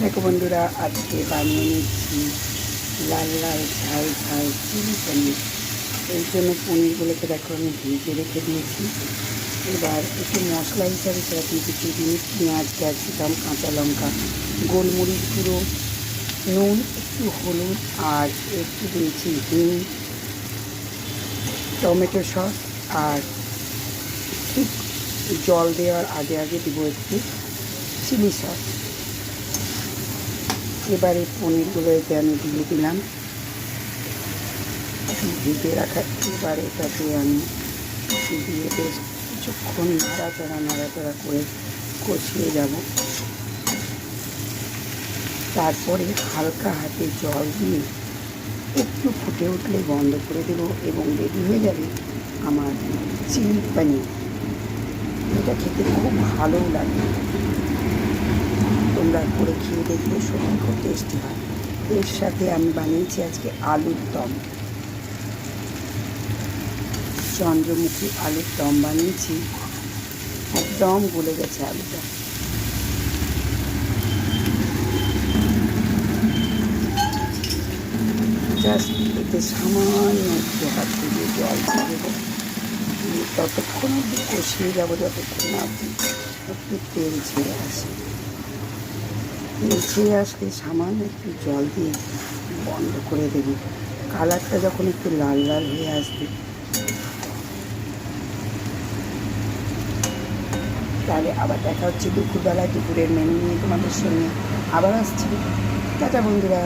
দেখো বন্ধুরা, আজকে বানিয়ে নিচ্ছি লাল লাল ঝাল ঝাল চিলি পনির। এই জন্য পনিরগুলোকে দেখো আমি ভিজে রেখে দিয়েছি। এবার একটু মশলা হিসাবে সেরকম কিছু জিনিস, পেঁয়াজ, ক্যাপসিকাম, কাঁচা লঙ্কা, গোলমরিচ গুঁড়ো, নুন, একটু হলুদ আর একটু দিয়েছি হিং, টমেটো সস আর ঠিক জল দেওয়ার আগে আগে দেবো একটু চিলি সস। এবারে পনিরগুলো এতে আমি দিয়ে দিলাম ভিজে রাখা। এবার এটাকে আমি দিয়ে বেশ কিছুক্ষণ নাড়াচাড়া করে কষিয়ে যাব। তারপরে হালকা হাতে জল দিয়ে একটু ফুটে উঠলে বন্ধ করে দেব এবং রেডি হয়ে যাবে আমার চিলি পনির। এটা খেতে খুব ভালোও লাগে, তোমরা করে খেয়ে দেখবে, সত্যি খুব টেস্টি হয়। এর সাথে আমি বানিয়েছি আজকে আলুর দম, চন্দ্রমুখী আলুর দম বানিয়েছি, একদম গলে গেছে আলুটা। জাস্ট এতে সামান্য একটু হাত দিয়ে জল দিয়ে দেবো, ততক্ষণ অব্দি কষিয়ে যাবো যতক্ষণ না অব্দি একটু তেল ছেড়ে আসে। তেল ছেড়ে আসলে সামান্য একটু জল দিয়ে বন্ধ করে দেবো। কালারটা যখন একটু লাল লাল হয়ে আসবে, তাহলে আবার দেখা হচ্ছে দুপুরবেলায়। দুপুরের মেনু নিয়ে তোমাদের সঙ্গে আবার আসছি। টাটা বন্ধুরা।